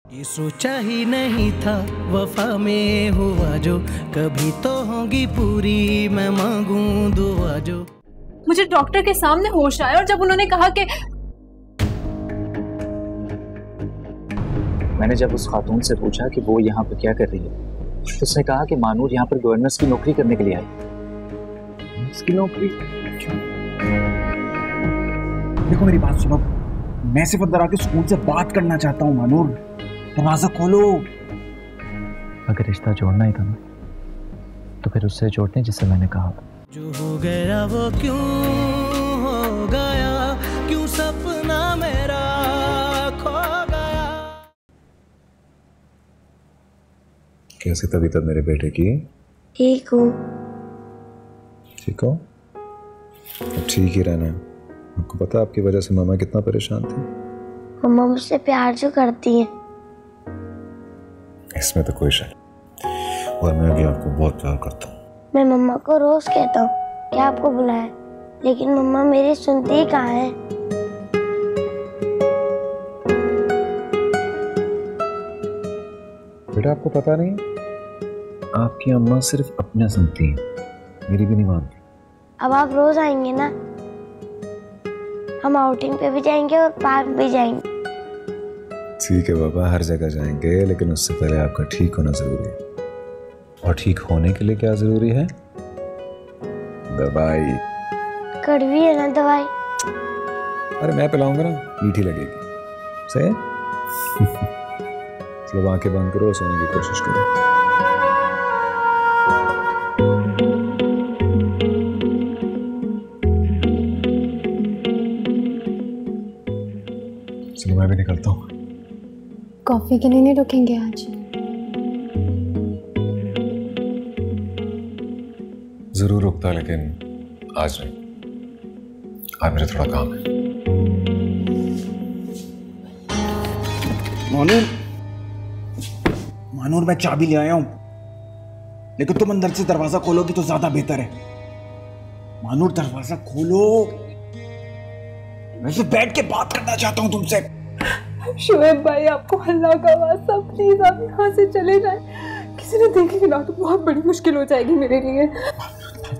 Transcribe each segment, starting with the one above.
ये सोचा ही नहीं था वफा में हुआ जो, कभी तो होगी पूरी मैं मांगूं दुआ जो। मुझे डॉक्टर के सामने होश आया और जब उन्होंने कहा कि मैंने जब उस खातून से पूछा कि वो यहाँ पे क्या कर रही है तो उसने कहा कि मानूर यहाँ पर गवर्नर्स की नौकरी करने के लिए आई। इसकी नौकरी? देखो मेरी बात सुनो, मैं सिर्फ अंदर आके स्कूल से बात करना चाहता हूँ। मानूर दरवाजा खोलो। अगर रिश्ता जोड़ना ही था ना तो फिर उससे जोड़ने जिससे मैंने कहा जो हो गया वो क्यों हो गया, क्यों सपना मेरा खो गया। कैसी तबीयत मेरे बेटे की? ठीक हूँ। ठीक हो? अब ठीक ही रहना है। आपको पता है आपकी वजह से मामा कितना परेशान थी? मम्मा मुझसे प्यार जो करती है। इसमें तो कोई शक नहीं। और मैं भी आपको बहुत प्यार करता हूँ। मैं मम्मा को रोज कहता हूँ कि आपको बुलाए, लेकिन मम्मा मेरी सुनती ही कहाँ है। बेटा आपको पता नहीं, आपकी अम्मा सिर्फ अपना सुनती है, मेरी भी नहीं मानती। अब आप रोज आएंगे ना, हम आउटिंग पे भी जाएंगे और पार्क भी जाएंगे। ठीक है बाबा, हर जगह जाएंगे, लेकिन उससे पहले आपका ठीक होना जरूरी है। और ठीक होने के लिए क्या जरूरी है? दवाई। कड़वी है ना दवाई? अरे मैं पिलाऊंगा ना, मीठी लगेगी। सही? चलो आंखें बंद करो, सोने की कोशिश करो। चलो मैं भी निकलता हूँ। कॉफी के लिए नहीं रुकेंगे आज? जरूर रुकता, लेकिन आज नहीं। आज मेरा थोड़ा काम है। मानूर मैं चाबी ले आया हूं, लेकिन तुम अंदर से दरवाजा खोलोगी तो ज्यादा बेहतर है। मानूर दरवाजा खोलो, मैं सिर्फ बैठ के बात करना चाहता हूं तुमसे। शुएब भाई, आपको अल्लाह का वास्ता प्लीज आप यहाँ से चले जाएं। किसी ने देख लिया तो बहुत बड़ी मुश्किल हो जाएगी मेरे लिए।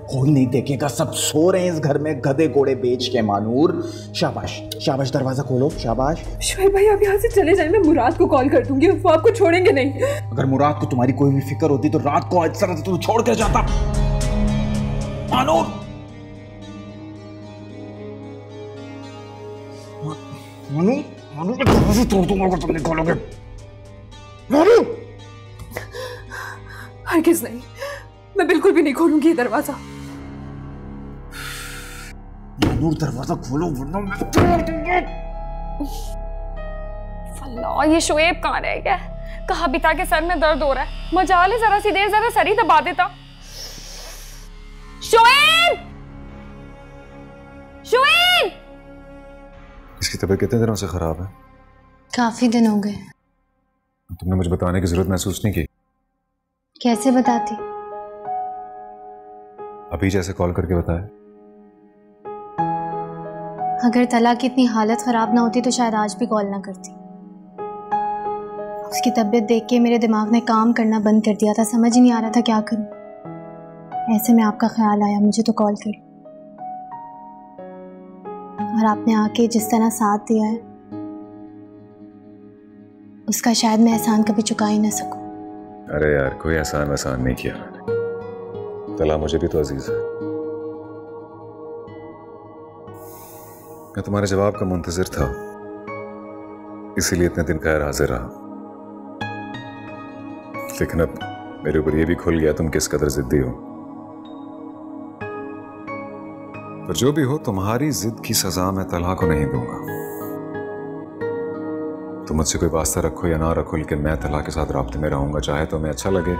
कोई नहीं देखेगा, सब सो रहे हैं इस घर में गधे घोड़े बेच के। मानूर शाबाश शाबाश, दरवाजा खोलो, शाबाश। शुएब भाई आप यहाँ से चले जाएं, मैं मुराद को कॉल कर दूंगी, वो आपको छोड़ेंगे नहीं। अगर मुराद को तुम्हारी कोई भी फिक्र होती तो रात को आज तरह से तुम्हें छोड़ कर जाता। मानूर मानूर मानूर मैं दरवाजा तोड़ दूंगा अगर तुम नहीं खोलोगे। मानूर हरगिज़ नहीं, मैं बिल्कुल भी नहीं खोलूंगी ये दरवाजा। मानूर दरवाजा खोलो वरना मैं तोड़ दूंगा। अल्लाह, ये शुएब कहाँ रह गया? कहा बिता के सर में दर्द हो रहा है। मजाल है जरा सी देर जरा सर ही दबा देता। शुएब! शुएब! इसकी तबीयत कितने दिनों से खराब है? काफी दिन हो गए। तुमने मुझे बताने की जरूरत महसूस नहीं की? कैसे बताती? अभी जैसे कॉल करके बताया। अगर तला की इतनी हालत खराब ना होती तो शायद आज भी कॉल ना करती। उसकी तबीयत देख के मेरे दिमाग ने काम करना बंद कर दिया था, समझ ही नहीं आ रहा था क्या करूं। ऐसे में आपका ख्याल आया मुझे तो कॉल कर, और आपने आके जिस तरह साथ दिया है उसका शायद मैं एहसान कभी चुका ही ना सकूं। अरे यार, कोई एहसान वहसान नहीं किया मैंने। तला मुझे भी तो अजीज है। मैं तुम्हारे जवाब का मुंतजिर था, इसीलिए इतने दिन खैर हाजिर रहा। लेकिन अब मेरे ऊपर ये भी खुल गया तुम किस कदर जिद्दी हो। पर जो भी हो, तुम्हारी जिद की सजा मैं तला को नहीं दूंगा। तुम मुझसे कोई वास्ता रखो या ना रखो, लेकिन मैं तला के साथ राब्ते में रहूंगा, चाहे तो मैं अच्छा लगे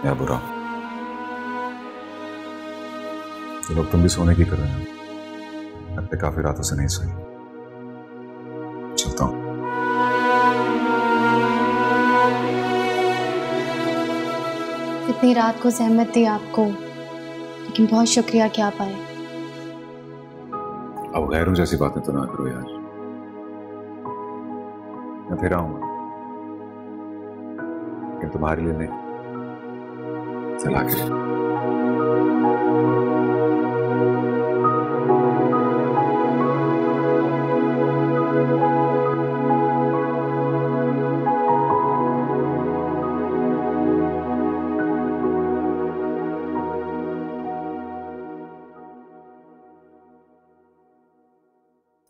या बुरा। तो लोग तुम भी सोने की कर रहे हैं, लगता काफी रातों से नहीं सोई। चलता हूं। इतनी रात को सहमत थी आपको, लेकिन बहुत शुक्रिया कि आप आए। अब गैरों जैसी बातें तो ना करो यार, मैं फिर आऊंगा। लेकिन तुम्हारे लिए नहीं। चला के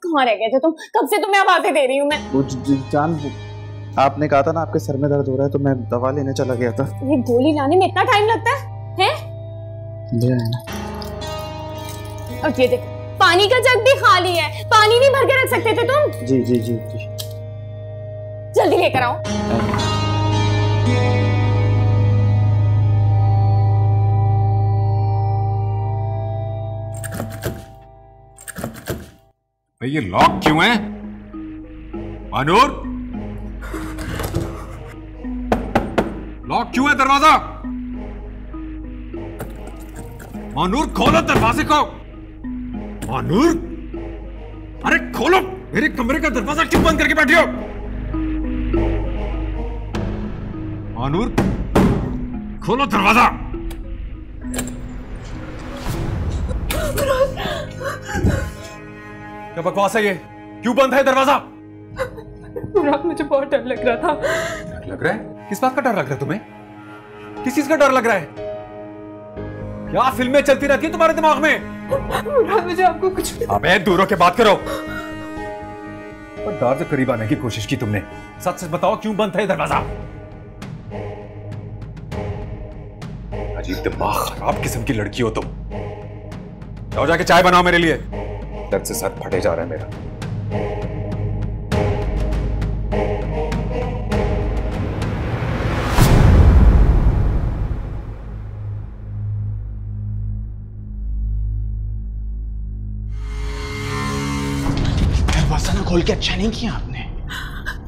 कहाँ रह गए थे तुम? कब से तुम्हें आवाजें दे रही हूँ मैं। जान, आपने कहा था ना आपके सर में दर्द हो रहा है, तो मैं दवा लेने चला गया था। ये गोली लाने में इतना टाइम लगता है? ले आए ना। और ये देख, पानी का जग भी खाली है, पानी नहीं भर के रख सकते थे तुम? जी जी जी जी। जल्दी लेकर आओ। भाई ये लॉक क्यों है? मानूर, लॉक क्यों है दरवाजा? मानूर खोलो दरवाजे को। मानूर, अरे खोलो, मेरे कमरे का दरवाजा क्यों बंद करके बैठी हो? मानूर, खोलो दरवाजा। क्या बकवास है ये? क्यों बंद है दरवाजा? मुराद, मुझे बहुत डर लग रहा था। डर लग रहा है? किस बात का डर लग रहा है तुम्हें? किस चीज का डर लग रहा है? क्या फिल्में चलती रहती है तुम्हारे दिमाग में? मुराद, मुझे आपको कुछ। अबे दूर होके बात करो। और डर से करीब आने की कोशिश की तुमने। सच सच बताओ, क्यों बंद है दरवाजा? अजीब दिमाग खराब किस्म की लड़की हो तुम। जाओ जाके चाय बनाओ मेरे लिए। दर्द से सर फटे जा रहा है मेरा। दरवाजा ना खोल के अच्छा नहीं किया आपने।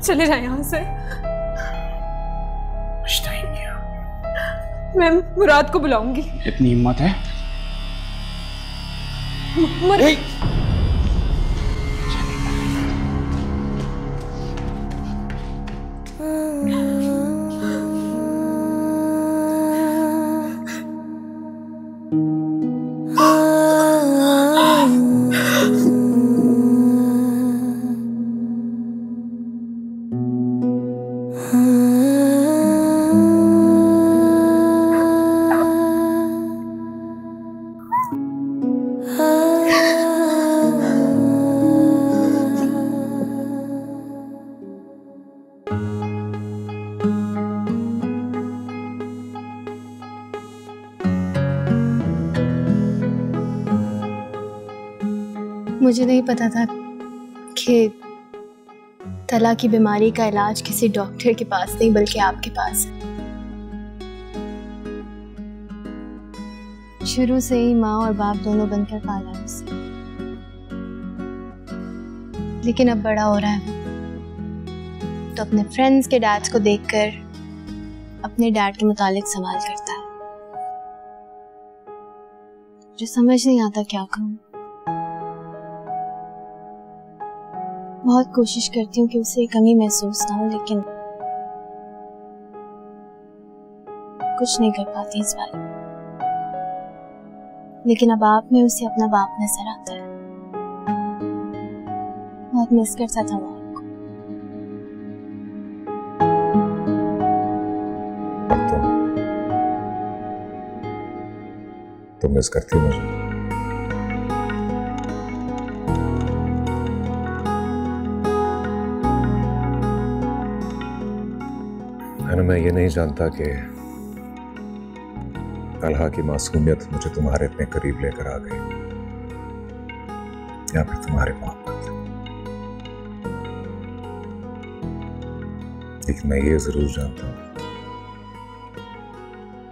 चले जाए यहाँ से। अच्छा ही किया। मैं मुराद को बुलाऊंगी। इतनी हिम्मत है? मुझे नहीं पता था कि तला की बीमारी का इलाज किसी डॉक्टर के पास नहीं बल्कि आपके पास है। शुरू से ही माँ और बाप दोनों बनकर पाला है उसे, लेकिन अब बड़ा हो रहा है तो अपने फ्रेंड्स के डैड्स को देखकर अपने डैड के मुतालिक सवाल करता है। मुझे समझ नहीं आता क्या कहूँ। बहुत कोशिश करती हूँ कि उसे कमी महसूस ना हो, लेकिन कुछ नहीं कर पाती इस बारे में। लेकिन अब आप में उसे अपना बाप नजर आता है। बहुत मिस करता था वो आपको। तुम मिस करती हो मुझे? मैं ये नहीं जानता कि तलहा की मासूमियत मुझे तुम्हारे इतने करीब लेकर आ गई, या फिर तुम्हारे मोहब्बत। लेकिन मैं ये जरूर जानता हूं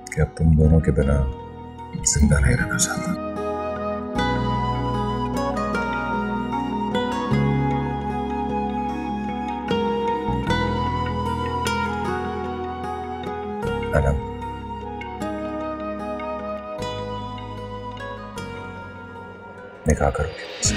कि अब तुम दोनों के बिना जिंदा नहीं रहना चाहता। अनम, निकाह करोगे मुझसे?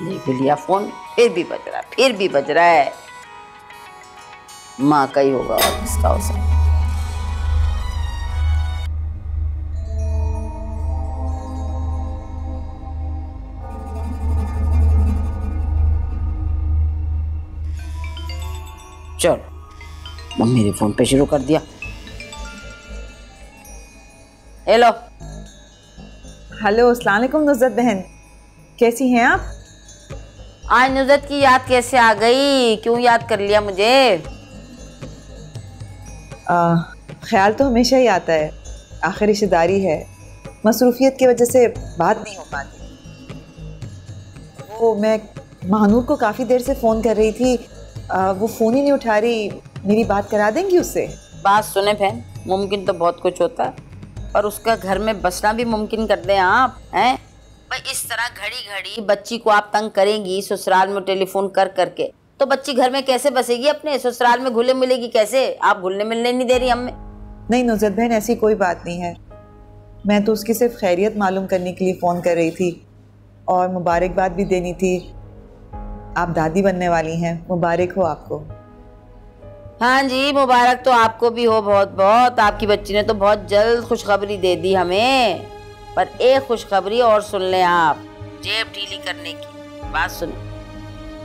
देख लिया फोन, फिर भी बज रहा है, फिर भी बज रहा है। माँ का ही होगा और किसका हो सकता। चल मम्मी ने फोन पे शुरू कर दिया। हेलो हेलो, अस्सलाम वालेकुम नुज़रत बहन, कैसी हैं आप? आज नुज़रत की याद कैसे आ गई? क्यों याद कर लिया मुझे? ख्याल तो हमेशा ही आता है, आखिर रिश्तेदारी है, मसरूफियत की वजह से बात नहीं हो पाती। वो मैं महानूर को काफ़ी देर से फ़ोन कर रही थी, वो फ़ोन ही नहीं उठा रही। मेरी बात करा देंगी उससे? बात सुने बहन, मुमकिन तो बहुत कुछ होता है, और उसका घर में बसना भी मुमकिन कर दें आप, हैं? भाई इस तरह घड़ी घड़ी बच्ची को आप तंग करेंगी ससुराल में टेलीफोन कर करके, तो बच्ची घर में कैसे बसेगी? अपने ससुराल में घुले मिलेगी कैसे? आप घुलने मिलने नहीं दे रही हमें। नहीं नुज़रत बहन, ऐसी कोई बात नहीं है। मैं तो उसकी सिर्फ खैरियत मालूम करने के लिए फ़ोन कर रही थी और मुबारकबाद भी देनी थी। आप दादी बनने वाली हैं, मुबारक हो आपको। हाँ जी, मुबारक तो आपको भी हो बहुत बहुत। आपकी बच्ची ने तो बहुत जल्द खुशखबरी दे दी हमें। पर एक खुशखबरी और सुन लें आप, जेब ढीली करने की बात सुनो।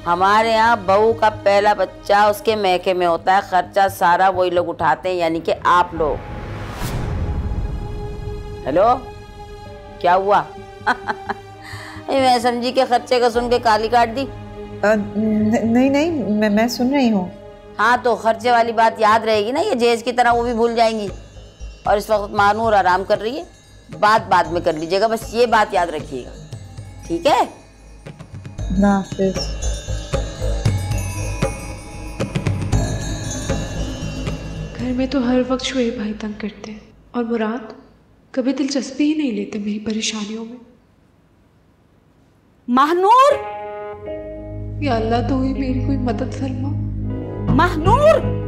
हमारे यहाँ बहू का पहला बच्चा उसके मैके में होता है, खर्चा सारा वही लोग उठाते हैं, यानी कि आप लोग। हेलो, क्या हुआ? मैं समझी के खर्चे का सुन के काली काट दी। नहीं नहीं, मैं सुन रही हूँ। हाँ तो खर्चे वाली बात याद रहेगी ना, ये जेज की तरह वो भी भूल जाएंगी। और इस वक्त मानूर आराम कर रही है, बात बाद में कर लीजिएगा, बस ये बात याद रखिएगा, ठीक है? ना फिर घर में तो हर वक्त शोएब भाई तंग करते हैं और मुराद कभी दिलचस्पी ही नहीं लेते मेरी परेशानियों में। महनूर, या अल्लाह तो ही मेरी कोई मदद फरमा। महनूर,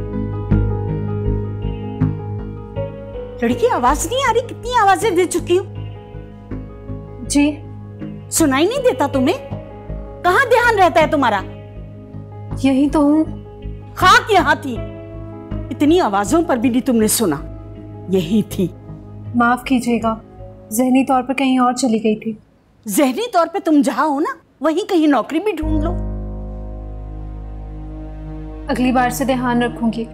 लड़की आवाज नहीं आ रही? कितनी आवाजें दे चुकी हूँ। जी सुनाई नहीं देता तुम्हें? कहाँ ध्यान रहता है तुम्हारा? यही तो हूँ। खाक यहाँ थी, इतनी आवाजों पर भी नहीं तुमने सुना। यही थी। माफ कीजिएगा, ज़हनी तौर पर कहीं और चली गई थी। ज़हनी तौर पे तुम जहाँ हो ना, वहीं कहीं नौकरी भी ढूंढ लो। अगली बार से ध्यान रखूंगी।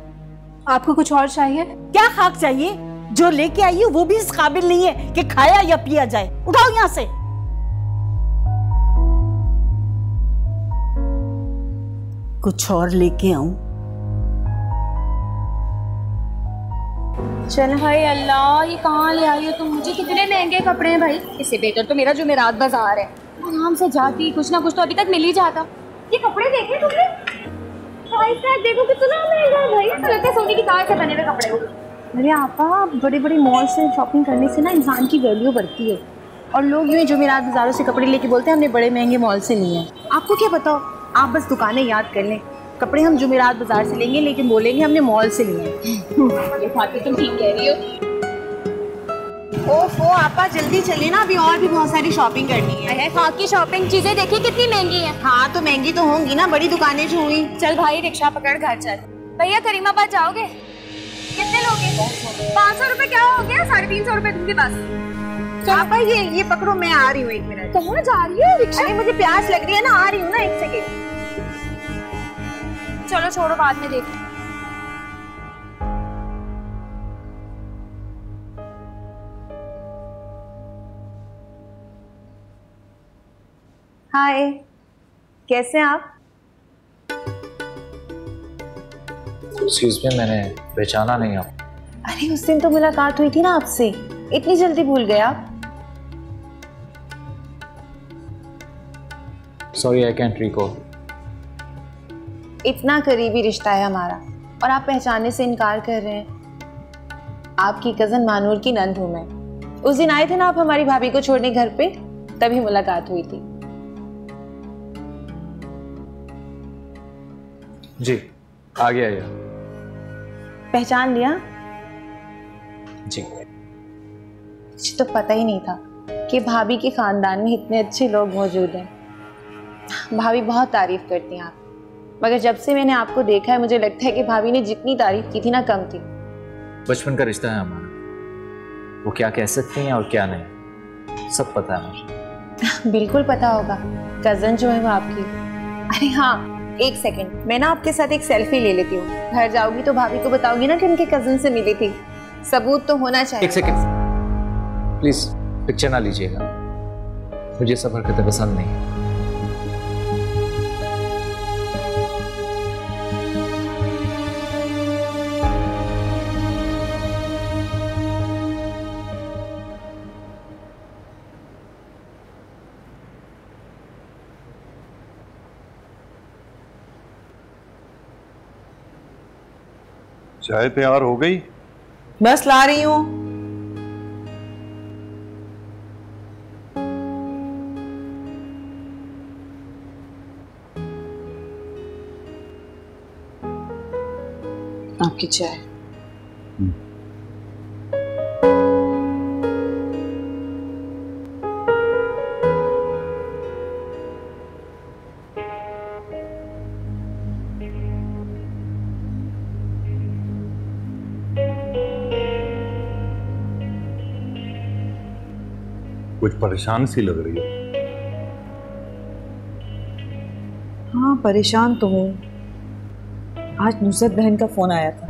आपको कुछ और चाहिए? क्या खाक चाहिए? जो लेके आई हो वो भी इस काबिल नहीं है कि खाया या पिया जाए। उठाओ यहाँ से। कुछ और लेके आऊं? चल भाई अल्लाह, ये कहाँ ले आई हो तुम मुझे? कितने महंगे कपड़े हैं भाई, इससे बेहतर तो मेरा जुमेरात बाजार है। आराम से जाती, कुछ ना कुछ तो अभी तक मिल ही जाता। ये कपड़े देखे तुमने? प्राइस टैग देखो कितना महंगा है भाई, ऐसा लगता है सोने की तार से बने हुए कपड़े हो। अरे आपा, बड़े बड़े मॉल से शॉपिंग करने से ना इंसान की वैल्यू बढ़ती है, और लोग यूँ जुमेरात बाजारों से कपड़े लेके बोलते हैं हमने बड़े महंगे मॉल से लिए हैं। आपको क्या पता, आप बस दुकानें याद कर लें। कपड़े हम जुमेरात बाजार से लेंगे, लेकिन बोलेंगे हमने मॉल से लिए हैं। ये बात तुम ठीक कह रही हो। ओफो आपा, जल्दी चलिए ना, अभी और भी बहुत सारी शॉपिंग करनी है। हाँ की शॉपिंग, चीजें देखिए कितनी महंगी है। हाँ तो महंगी तो होंगी ना, बड़ी दुकानें जो हुई। चल भाई रिक्शा पकड़ घर चल। भैया करीमाबाद जाओगे? कितने लोगे? 500 रुपए क्या हो गया? 350 रुपए दूंगी बस। आपा ये पकड़ो, मैं आ रही हूँ 1 मिनट। कहाँ जा रही है रिक्शा? अरे मुझे प्यास लग रही है ना, आ रही हूँ ना 1 सेकेंड। चलो छोड़ो, बाद में देख। हाय, कैसे हैं आप? एक्सक्यूज मी, मैंने पहचाना नहीं आप। अरे उस दिन तो मुलाकात हुई थी ना आपसे, इतनी जल्दी भूल गए आप? Sorry, I can't recall. इतना करीबी रिश्ता है हमारा और आप पहचानने से इनकार कर रहे हैं। आपकी कजन मानूर की नंद हूं मैं। उस दिन आए थे ना आप हमारी भाभी को छोड़ने घर पे, तभी मुलाकात हुई थी। जी आ गया ये। पहचान लिया? जी। मुझे तो पता ही नहीं था कि भाभी के खानदान में इतने अच्छे लोग मौजूद हैं। भाभी बहुत तारीफ करती हैं आप, मगर जब से मैंने आपको देखा है मुझे लगता है कि भाभी ने जितनी तारीफ की थी ना कम थी। बचपन का रिश्ता है हमारा, वो क्या कह सकते हैं और क्या नहीं सब पता है मुझे। बिल्कुल पता होगा, कजन जो है वो आपकी। अरे हाँ, एक सेकंड, मैं ना आपके साथ एक सेल्फी ले लेती हूँ। घर जाओगी तो भाभी को बताओगी ना कि उनके कजन से मिली थी, सबूत तो होना चाहिए। एक सेकंड प्लीज, पिक्चर ना लीजिएगा, मुझे सब हरकतें पसंद नहीं है। चाय तैयार हो गई? बस ला रही हूँ। आपकी चाय। कुछ परेशान सी लग रही है। हाँ परेशान तो हूँ। आज नुसरत बहन का फोन आया था,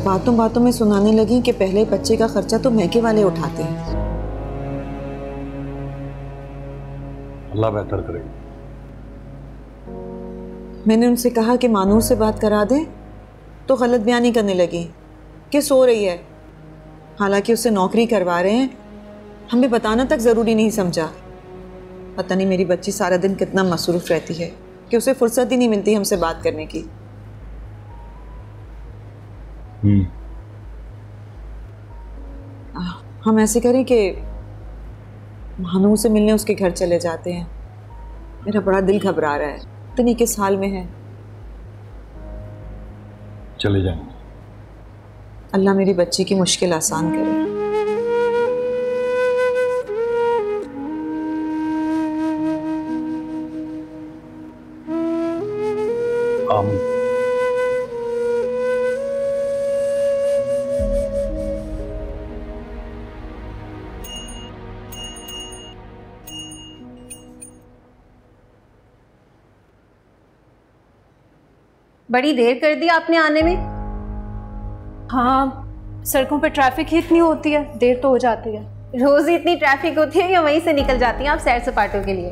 बातों बातों में सुनाने लगी कि पहले बच्चे का खर्चा तो मैके वाले उठाते हैं। अल्लाह बेहतर करेगा। मैंने उनसे कहा कि मानूर से बात करा दें तो गलत बयानी करने लगी कि सो रही है, हालांकि उससे नौकरी करवा रहे हैं। हमें बताना तक ज़रूरी नहीं समझा। पता नहीं मेरी बच्ची सारा दिन कितना मसरूफ़ रहती है कि उसे फुर्सत ही नहीं मिलती हमसे बात करने की। हम ऐसे करें कि मानूर से मिलने उसके घर चले जाते हैं। मेरा बड़ा दिल घबरा रहा है, पता नहीं किस हाल में है। चले जाएंगे। अल्लाह मेरी बच्ची की मुश्किल आसान करे। आमीन। बड़ी देर कर दी आपने आने में। हाँ, सड़कों पे ट्रैफिक ही इतनी होती है, देर तो हो जाती है। रोज ही इतनी ट्रैफिक होती है या वहीं से निकल जाती हैं आप सैर सपाटों के लिए?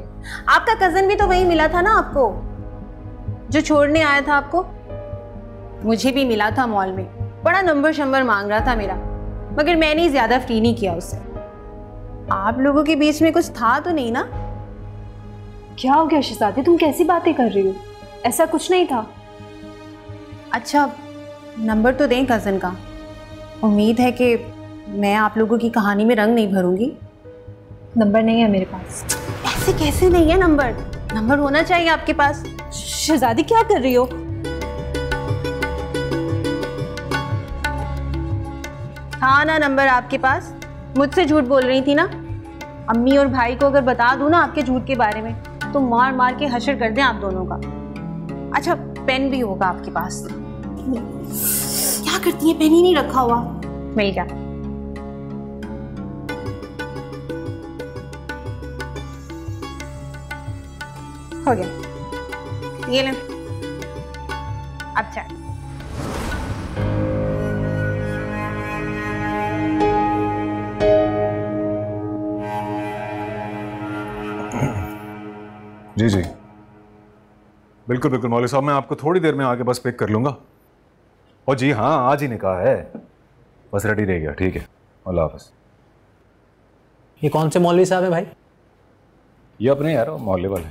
आपका कजन भी तो वहीं मिला था ना आपको, जो छोड़ने आया था आपको। मुझे भी मिला था मॉल में, बड़ा नंबर शंबर मांग रहा था मेरा, मगर मैंने ही ज्यादा फ्री नहीं किया उससे। आप लोगों के बीच में कुछ था तो नहीं ना? क्या हो गया शहजादी, तुम कैसी बातें कर रही हो? ऐसा कुछ नहीं था। अच्छा, नंबर तो दें कज़न का। उम्मीद है कि मैं आप लोगों की कहानी में रंग नहीं भरूंगी। नंबर नहीं है मेरे पास। ऐसे कैसे नहीं है नंबर? नंबर होना चाहिए आपके पास। शहजादी क्या कर रही हो? हाँ ना, नंबर आपके पास। मुझसे झूठ बोल रही थी ना। अम्मी और भाई को अगर बता दूं ना आपके झूठ के बारे में तो मार मार के हशर कर दें आप दोनों का। अच्छा, पेन भी होगा आपके पास। क्या करती है, पेन ही नहीं रखा हुआ। मिल गया। हो गया, ये लें। अब चाय। जी जी बिल्कुल बिल्कुल मौलवी साहब, मैं आपको थोड़ी देर में आके बस पिक कर लूंगा। और जी हाँ, आज ही निकाह है, बस रेडी रह गया। ठीक है, अल्लाह हाफ़िज़। ये कौन से मौलवी साहब है भाई? ये अपने यार मोहल्ले वाले।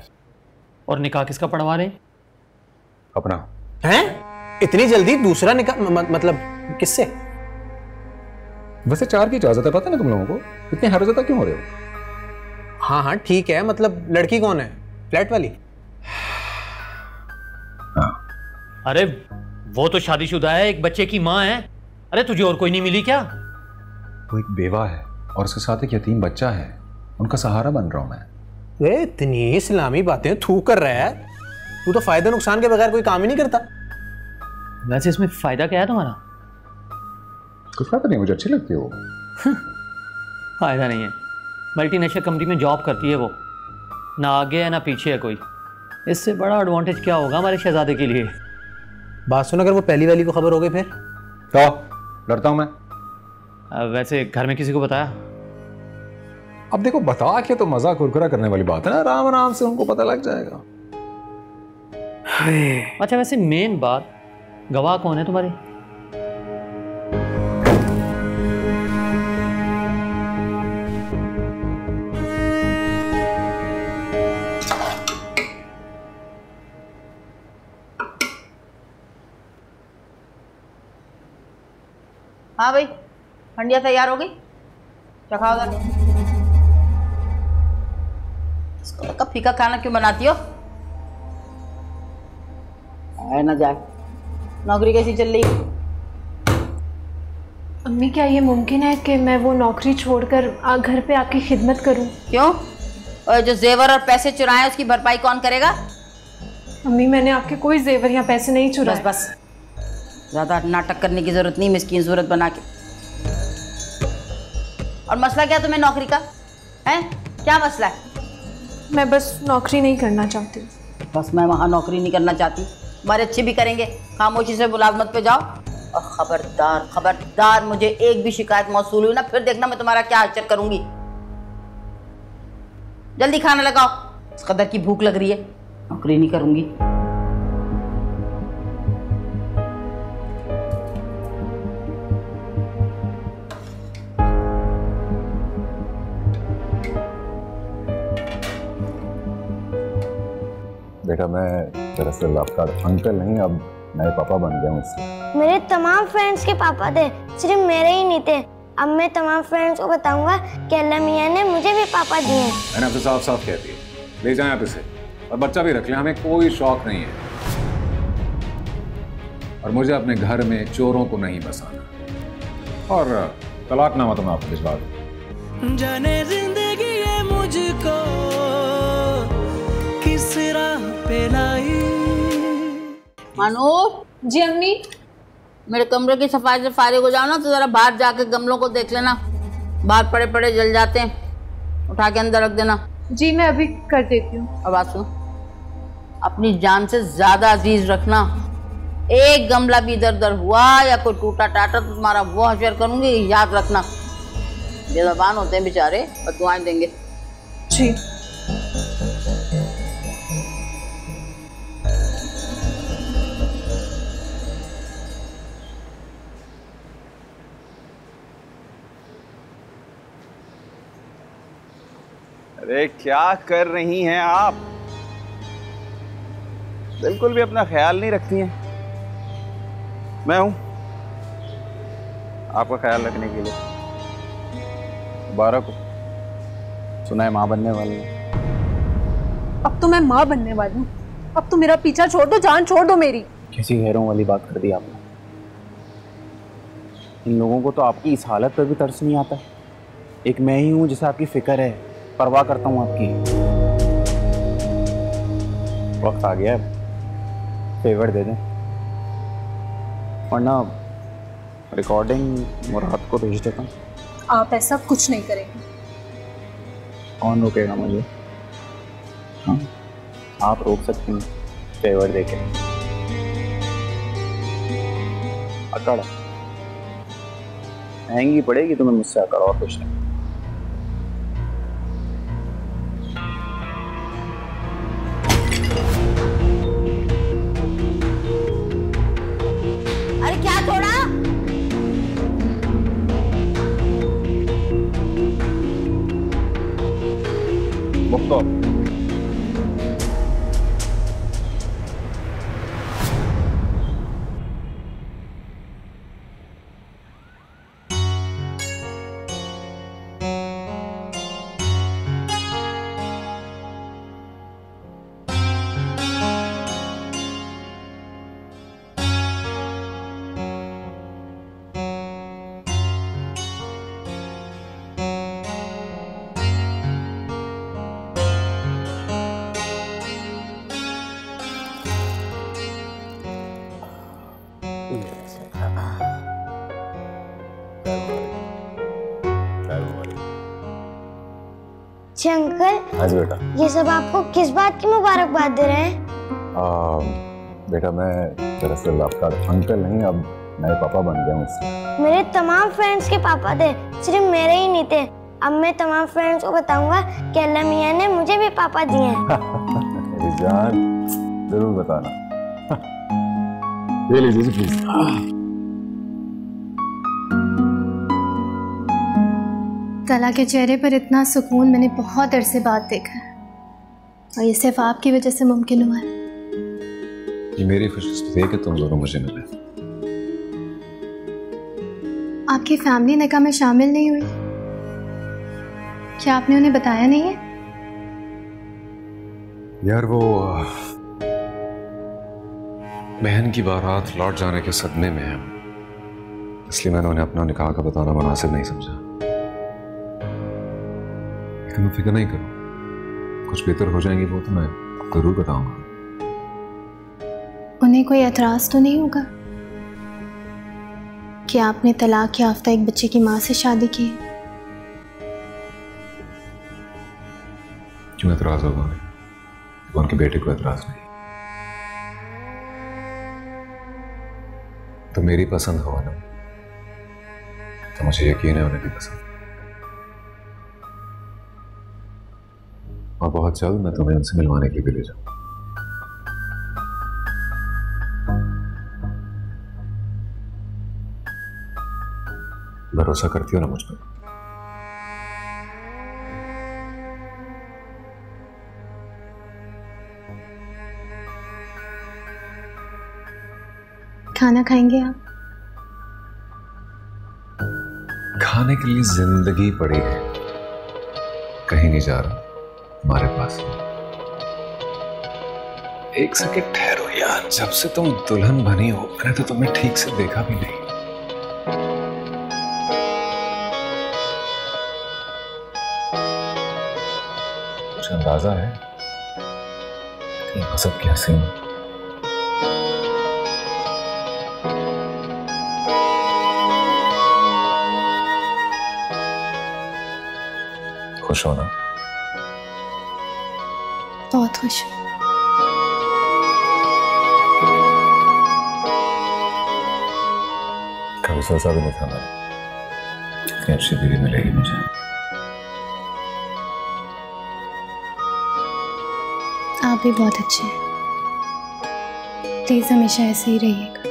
और निकाह किसका पढ़वा रहे हैं? अपना। हैं? इतनी जल्दी दूसरा निकाह? मतलब किससे? वैसे 4 की इजाजत है, पता ना तुम लोगों को? इतने हरजता क्यों हो रहे हो? हाँ हाँ ठीक है, मतलब लड़की कौन है? फ्लैट वाली? हाँ। अरे वो तो शादीशुदा है, एक बच्चे की माँ है। अरे तुझे और कोई नहीं मिली क्या? वो एक बेवा है और उसके साथ एक यतीम बच्चा है। उनका सहारा बन रहा हूं मैं। वे इतनी इस्लामी बातें थू कर रहा है, तू तो फायदे नुकसान के बगैर कोई काम ही नहीं करता। वैसे इसमें फायदा क्या है तुम्हारा? कुछ पता नहीं, मुझे अच्छी लगती है वो। फायदा नहीं है, मल्टीनेशनल कंपनी में जॉब करती है वो, ना आगे है ना पीछे है कोई। इससे बड़ा एडवांटेज क्या होगा हमारे शहजादे के लिए? बात सुन, अगर वो पहली वाली को खबर हो गई फिर तो डरता हूं मैं। वैसे घर में किसी को बताया? अब देखो, बता के तो मजाक कुरकुरा करने वाली बात है ना, आराम आराम से उनको पता लग जाएगा। अच्छा वैसे मेन बात, गवाह कौन है तुम्हारी? हाँ भाई, हंडिया तैयार हो गई, चखाओ उधर। इसको फीका खाना क्यों बनाती हो? आए ना जाए। नौकरी कैसी चल रही? अम्मी क्या ये मुमकिन है कि मैं वो नौकरी छोड़कर घर पे आपकी खिदमत करूं? क्यों? और जो जेवर और पैसे चुराए उसकी भरपाई कौन करेगा? अम्मी मैंने आपके कोई जेवर या पैसे नहीं चुराए। बस बस, ज़्यादा नाटक करने की जरूरत नहीं, मिस्कीन सूरत बना के। और मसला क्या तुम्हें नौकरी का है? क्या मसला है? मैं बस नौकरी नहीं करना चाहती। बस मैं वहाँ नौकरी नहीं करना चाहती? हमारे अच्छे भी करेंगे, खामोशी से मुलाजमत पे जाओ। और खबरदार खबरदार, मुझे एक भी शिकायत मौसूल हुई ना, फिर देखना मैं तुम्हारा क्या हश्र करूंगी। जल्दी खाना लगाओ, इस कदर की भूख लग रही है। नौकरी नहीं करूंगी। बेटा मैं दरअसल आपका अंकल नहीं, अब नए पापा बन गया हूँ इससे। मेरे तमाम फ्रेंड्स के पापा थे, सिर्फ मेरे ही नहीं थे। अब मैं तमाम फ्रेंड्स को बताऊंगा कि अल्लाह मियां ने मुझे भी पापा दिए हैं। मैंने आपसे साफ साफ कह दिया, ले जाएं आप इसे, और बच्चा भी रख लें, हमें कोई शौक नहीं है। और मुझे अपने घर में चोरों को नहीं बसाना। और तलाकनामा तो मैं आपको भिजवा दूं। जाने जिंदगी ये मुझको किस राह पे लाई। मानूर। जी अम्मी। मेरे कमरे की सफाई से फारिग हो जाओ ना, तो जरा बाहर जाके गमलों को देख लेना, बाहर पड़े पड़े जल जाते हैं, उठा के अंदर रख देना। जी मैं अभी कर देती हूँ। अब बात सुनो, अपनी जान से ज्यादा अजीज रखना। एक गमला भी इधर उधर हुआ या कोई टूटा टाटा तो तुम्हारा वो हश्र करूंगी, याद रखना। बेज़बान होते हैं बेचारे, बददुआएं देंगे। जी। अरे क्या कर रही हैं आप? बिल्कुल भी अपना ख्याल नहीं रखती हैं। मैं हूं आपका ख्याल रखने के लिए। मुबारक हो, सुना है माँ बनने वाली है। अब तो मैं माँ बनने वाली हूँ। अब तो मेरा पीछा छोड़ दो, जान छोड़ दो मेरी। कैसी गैरों वाली बात कर दी आपने। इन लोगों को तो आपकी इस हालत पर भी तरस नहीं आता। एक मैं ही हूँ जिसे आपकी फिक्र है, परवाह करता हूँ आपकी। वक्त आ गया है, फेवर दे दें, वरना रिकॉर्डिंग मुराद को भेज देता हूँ। आप ऐसा कुछ नहीं करेंगे। कौन रोकेगा मुझे? हाँ, आप रोक सकती हैं फेवर देके। अकड़ महंगी पड़ेगी तुम्हें मुझसे, अकड़ और कुछ नहीं। अरे क्या छोड़ा? मुक्तो जी अंकल। हाँ जी बेटा। ये सब आपको किस बात की मुबारकबाद दे रहे हैं? बेटा मैं दरअसल आपका अंकल नहीं, अब नए पापा बन गया मुझसे। मेरे तमाम फ्रेंड्स के पापा थे, सिर्फ मेरे ही नहीं थे। अब मैं तमाम फ्रेंड्स को बताऊंगा कि अल्लाह मियां ने मुझे भी पापा दिए हैं। मेरी जान, जरूर बताना। ये लीजिए प्लीज। तला के चेहरे पर इतना सुकून मैंने बहुत अरसे बाद देखा है, और ये सिर्फ आपकी वजह से मुमकिन हुआ है। ये मेरी खुशकिस्मती है कि तुम दोनों मुझे मिले। आपकी फैमिली निकाह में शामिल नहीं हुई, क्या आपने उन्हें बताया नहीं है? यार वो बहन की बारात लौट जाने के सदमे में है, इसलिए मैंने उन्हें अपना निकाह का बताना मुनासिब नहीं समझा। लेकिन फिक्र नहीं करो, कुछ बेहतर हो जाएंगी वो तो मैं जरूर बताऊंगा। उन्हें कोई एतराज तो नहीं होगा कि आपने तलाक याफ्ता एक बच्चे की माँ से शादी की है? क्यों एतराज होगा उन्हें? उनके बेटे को एतराज नहीं। तो मेरी पसंद हो ना, तो मुझे यकीन है उन्हें भी पसंद। और बहुत जल्द मैं तुम्हें उनसे मिलवाने के लिए ले जाऊंगा। भरोसा करती हो ना मुझ पर? खाना खाएंगे आप? खाने के लिए जिंदगी पड़ी है, कहीं नहीं जा रहा, हमारे पास। एक सेकंड ठहरो यार, जब से तुम दुल्हन बनी हो मैंने तो तुम्हें ठीक से देखा भी नहीं। कुछ अंदाजा है यहाँ सब कैसे हैं? खुश हो ना? बहुत खुश हूँ। कभी सोचा भी नहीं था मैंने इतनी अच्छी बीवी मिलेगी मुझे। आप भी बहुत अच्छे हैं, प्लीज हमेशा ऐसे ही रहिएगा।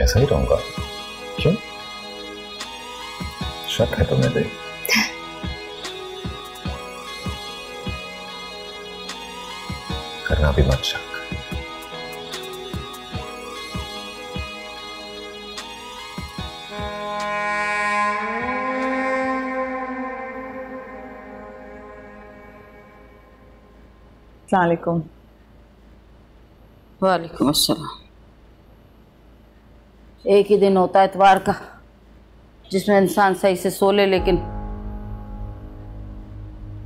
ऐसा ही रहूंगा। क्यों? शक है तुम्हें? देख करना भी मत शक। अस्सलामुअलैकुम। वालेकुम अस्सलाम। एक ही दिन होता है इतवार का जिसमें इंसान सही से सो ले, लेकिन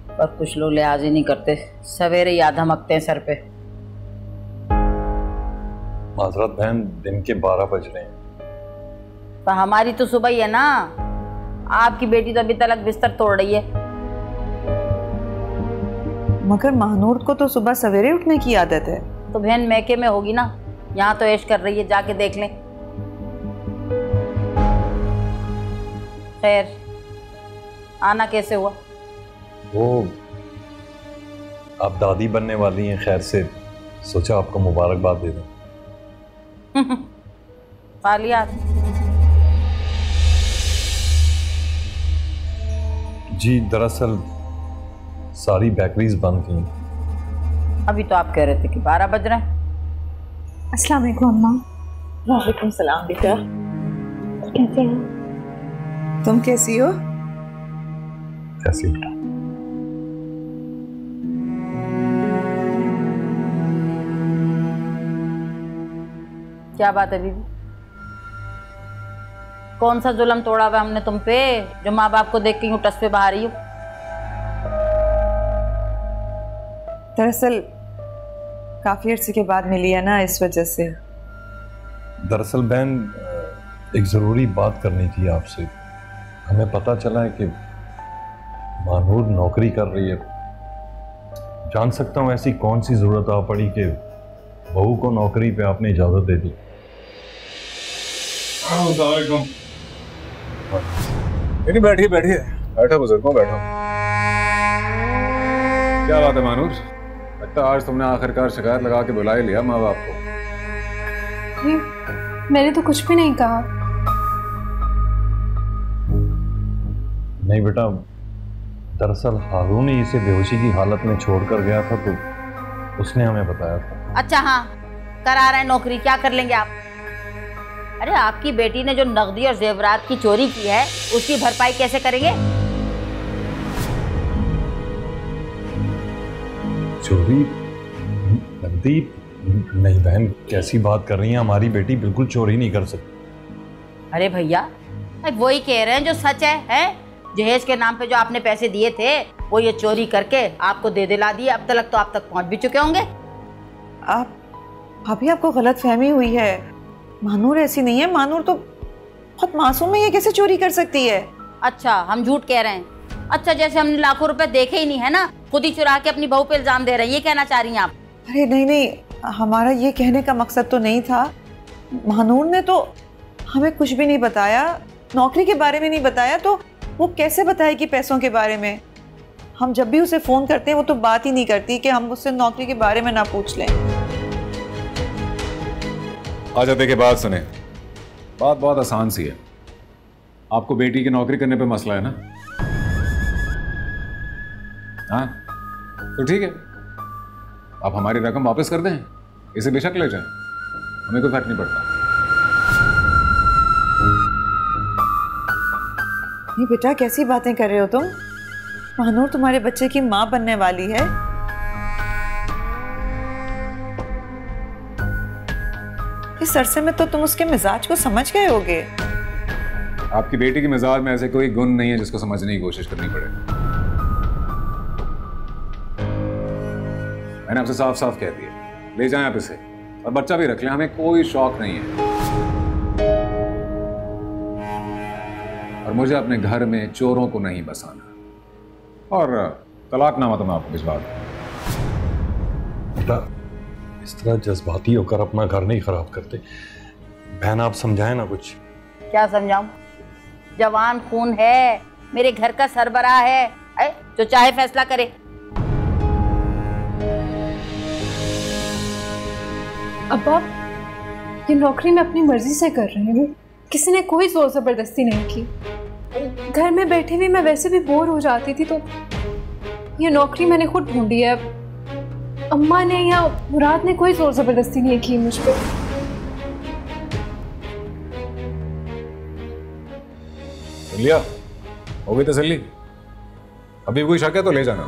पर कुछ लोग लिहाज ही नहीं करते, सवेरे याद धमकते हैं सर पे। माजरत बहन, दिन के 12 बज रहे हैं। पर हमारी तो सुबह ही है ना, आपकी बेटी तो अभी तक बिस्तर तोड़ रही है। मगर महानूर को तो सुबह सवेरे उठने की आदत है। तो बहन मैके में होगी ना, यहाँ तो ऐश कर रही है, जाके देख लें। खैर आना कैसे हुआ? वो आप दादी बनने वाली हैं, खैर से सोचा आपको मुबारकबाद दे दूं। फालियात जी दरअसल सारी बेकरीज बंद थी। अभी तो आप कह रहे थे कि 12 बज रहे हैं। अस्सलाम वालेकुम अम्मा। वालेकुम सलाम बेटा। कैसे हैं? तुम कैसी हो? कैसी बेटा? क्या बात है बीबी? कौन सा जुल्म तोड़ा हुआ हमने तुम पे जो माँ बाप को देख के यूं टस पे बहा रही हो? दरअसल काफी अर्से के बाद मिली है ना, इस वजह से। दरअसल बहन एक ज़रूरी बात करनी थी आपसे। हमें पता चला है कि मानूर नौकरी कर रही है। जान सकता हूँ ऐसी कौन सी ज़रूरत आ पड़ी कि बहू को नौकरी पे आपने इजाज़त दे दी? नहीं बैठिए बैठिए, बैठो बुजुर्गों बैठो। क्या बात है मानूर, लगता है आज तुमने आखिरकार शिकायत लगा के बुला ही लिया माँ बाप को। मैंने तो कुछ भी नहीं कहा। नहीं बेटा, दरअसल हारून ही इसे बेहोशी की हालत में छोड़कर गया था तो उसने हमें बताया था। अच्छा हाँ, करा रहे हैं नौकरी, क्या कर लेंगे आप? अरे आपकी बेटी ने जो नकदी और जेवरात की चोरी की है उसकी भरपाई कैसे करेंगे? चोरी? नकदी? नहीं बहन, कैसी बात कर रही हैं? हमारी बेटी बिल्कुल चोरी नहीं कर सकती। अरे भैया वही कह रहे हैं जो सच है? जहेज के नाम पे जो आपने पैसे दिए थे वो ये चोरी करके आपको दे दिला दिए। अब तक तो आप तक पहुंच भी चुके होंगे। आप भाभी, आपको गलत फहमी हुई है। मानूर ऐसी नहीं है, मानूर तो बहुत मासूम है, ये कैसे चोरी कर सकती है? अच्छा हम झूठ कह रहे हैं? अच्छा जैसे हमने लाखों रुपए देखे ही नहीं है ना, खुद ही चुरा के अपनी बहू पे इल्जाम दे रहे हैं, ये कहना चाह रही हैं आप? अरे नहीं नहीं, हमारा ये कहने का मकसद तो नहीं था। मानूर ने तो हमें कुछ भी नहीं बताया, नौकरी के बारे में नहीं बताया, तो वो कैसे बताएगी पैसों के बारे में? हम जब भी उसे फ़ोन करते हैं वो तो बात ही नहीं करती कि हम उससे नौकरी के बारे में ना पूछ लें। अच्छा देखिए बात सुने, बात बहुत आसान सी है। आपको बेटी की नौकरी करने पे मसला है ना? हाँ तो ठीक है, आप हमारी रकम वापस कर दें, इसे बेशक ले जाएं, हमें कोई फर्क नहीं पड़ता। नहीं बेटा, कैसी बातें कर रहे हो तुम? मानूर तुम्हारे बच्चे की माँ बनने वाली है। इस अरसे में तो तुम उसके मिजाज को समझ गए होगे। आपकी बेटी के मिजाज में ऐसे कोई गुण नहीं है जिसको समझने की कोशिश करनी पड़े। मैंने आपसे साफ साफ कह दिया, ले जाएं आप इसे, और बच्चा भी रख लें, हमें कोई शौक नहीं है। और मुझे अपने घर में चोरों को नहीं बसाना। और तलाकनामा तो मैं आपको भिजवा दूं। बेटा इस तरह जज्बाती होकर अपना घर नहीं खराब करते। बहन आप समझाएं ना कुछ। क्या समझाऊं? जवान खून है, मेरे घर का सरबराह है, जो चाहे फैसला करे। अब आप ये नौकरी में अपनी मर्जी से कर रहे हैं, किसी ने कोई जोर जबरदस्ती नहीं की। घर में बैठे हुए मैं वैसे भी बोर हो जाती थी, तो ये नौकरी मैंने खुद ढूंढी है। अम्मा ने या मुराद ने कोई जोर जबरदस्ती नहीं की मुझ पर। लिया हो गई तसल्ली? अभी कोई शक है तो ले जाना।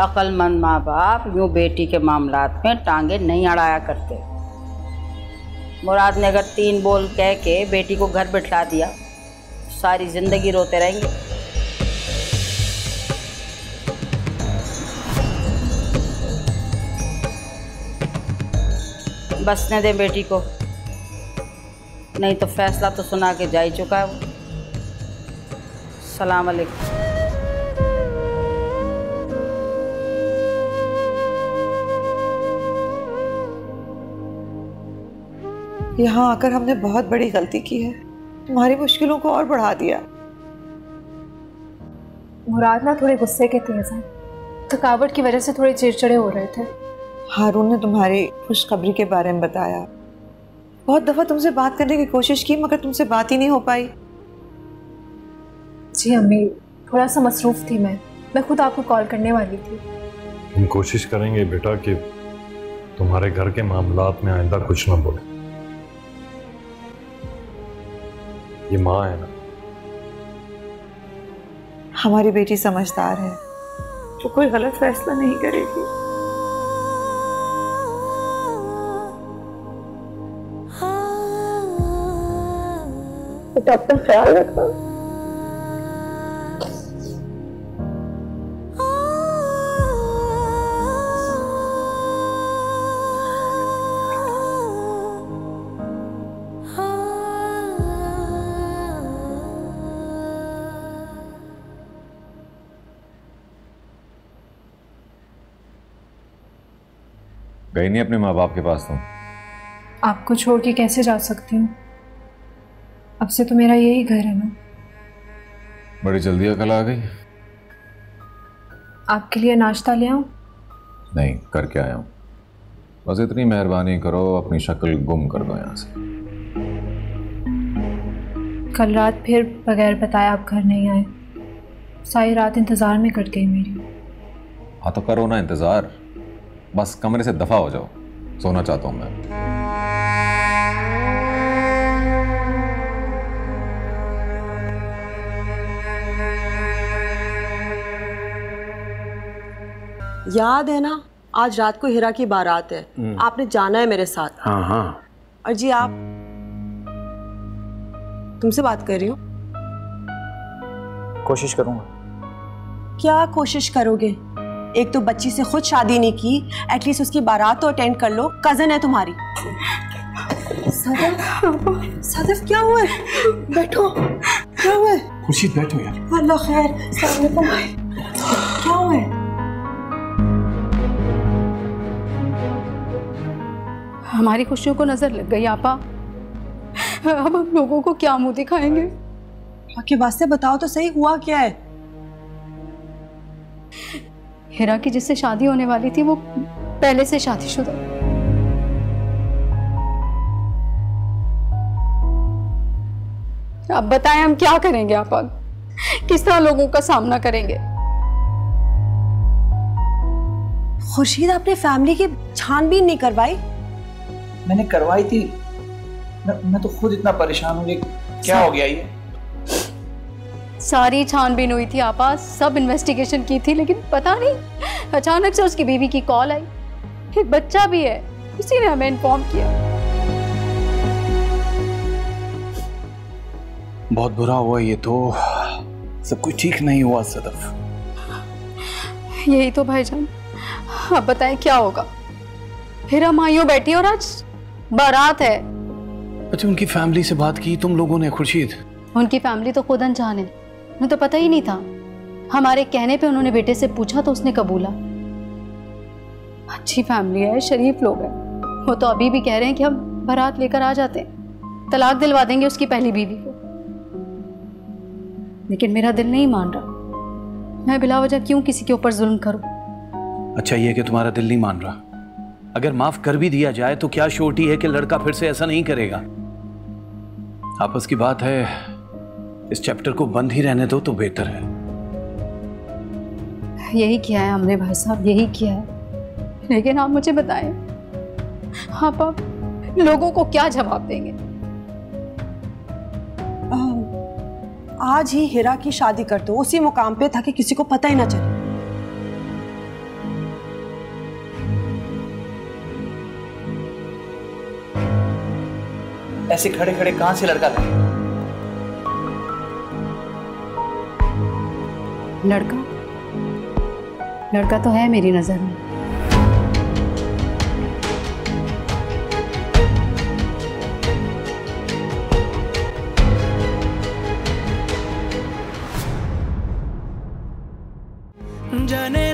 अक्लमंद माँ बाप यूं बेटी के मामलात में टांगे नहीं अड़ाया करते। मुराद ने अगर 3 बोल कह के बेटी को घर बिठा दिया, सारी जिंदगी रोते रहेंगे। बसने दें बेटी को, नहीं तो फैसला तो सुना के जा ही चुका है वो। सलाम अलैकुम। यहाँ आकर हमने बहुत बड़ी गलती की है, तुम्हारी मुश्किलों को और बढ़ा दिया। मुराद ना थोड़े गुस्से के तेज हैं, थकावट की वजह से थोड़े चिड़चिड़े हो रहे थे। हारून ने तुम्हारी खुशखबरी के बारे में बताया, बहुत दफा तुमसे बात करने की कोशिश की मगर तुमसे बात ही नहीं हो पाई। जी अम्मी, थोड़ा सा मसरूफ थी मैं खुद आपको कॉल करने वाली थी। हम कोशिश करेंगे बेटा कि तुम्हारे घर के मामलात में आइंदा कुछ ना बोले। ये माँ है ना, हमारी बेटी समझदार है, वो कोई गलत फैसला नहीं करेगी। अपना ख्याल रखना। गई नहीं अपने माँ बाप के पास तुम? आपको छोड़ के कैसे जा सकती हूँ? अब से तो मेरा यही घर है ना। बड़ी जल्दी अकल आ गई। आपके लिए नाश्ता ले आऊं? नहीं, करके आया हूँ। बस इतनी मेहरबानी करो, अपनी शक्ल गुम कर दो यहाँ से। कल रात फिर बगैर बताए आप घर नहीं आए। सारी रात इंतजार में कट गई मेरी। हाँ तो करो ना इंतजार, बस कमरे से दफा हो जाओ, सोना चाहता हूँ मैं। याद है ना, आज रात को हिरा की बारात है, आपने जाना है मेरे साथ। हाँ हाँ। और जी आप, तुमसे बात कर रही हूँ। कोशिश करूंगा। क्या कोशिश करोगे? एक तो बच्ची से खुद शादी नहीं की, एटलीस्ट उसकी बारात तो अटेंड कर लो, कजन है तुम्हारी। सदफ, सदफ क्या हुआ है? बैठो, क्या हुआ है? खुर्शीद बैठो यार। अल्लाह खैर, क्या हुआ है? हमारी खुशियों को नजर लग गई आपा। अब हम लोगों को क्या मुंह दिखाएंगे? आपके वास्ते बताओ तो सही, हुआ क्या है? हिरा की जिससे शादी होने वाली थी वो पहले से शादीशुदा। अब बताएं हम क्या करेंगे आपा? किस तरह लोगों का सामना करेंगे? खुर्शीद, आपने फैमिली की छानबीन नहीं करवाई? मैंने करवाई थी। मैं तो खुद इतना परेशान हूँ। क्या हो गया ये? सारी छानबीन हुई थी आपा, सब इन्वेस्टिगेशन की थी, लेकिन पता नहीं अचानक से उसकी बीवी की कॉल आई। एक बच्चा भी है, उसी ने हमें इन्फॉर्म किया। बहुत बुरा हुआ ये तो। सब कुछ ठीक नहीं हुआ सदफ। यही तो भाईजान, अब बताएं क्या होगा? हिरा माइयों बैठी और आज बारात है। अच्छा, उनकी फैमिली से बात की तुम लोगों ने खुर्शीद? उनकी फैमिली तो खुद अनजान है, उन्हें तो पता ही नहीं था। हमारे कहने पे उन्होंने बेटे से पूछा तो उसने कबूला। अच्छी फैमिली है, शरीफ लोग हैं। वो तो अभी भी कह रहे हैं कि हम बारात लेकर आ जाते हैं, तलाक दिलवा देंगे उसकी पहली बीवी को। लेकिन मेरा दिल नहीं मान रहा। मैं बिला वजह क्यों किसी के ऊपर जुल्म करूं? अच्छा, ये कि तुम्हारा दिल नहीं मान रहा। अगर माफ कर भी दिया जाए तो क्या श्योरिटी है कि लड़का फिर से ऐसा नहीं करेगा? आपस की बात है, इस चैप्टर को बंद ही रहने दो तो बेहतर है। यही किया है हमने भाई साहब, यही किया है। लेकिन आप मुझे बताएं, आप लोगों को क्या जवाब देंगे? आज ही हिरा की शादी कर दो उसी मुकाम पे, ताकि किसी को पता ही ना चले। ऐसे खड़े खड़े कहां से लड़का था? लड़का तो है मेरी नजर में। जाने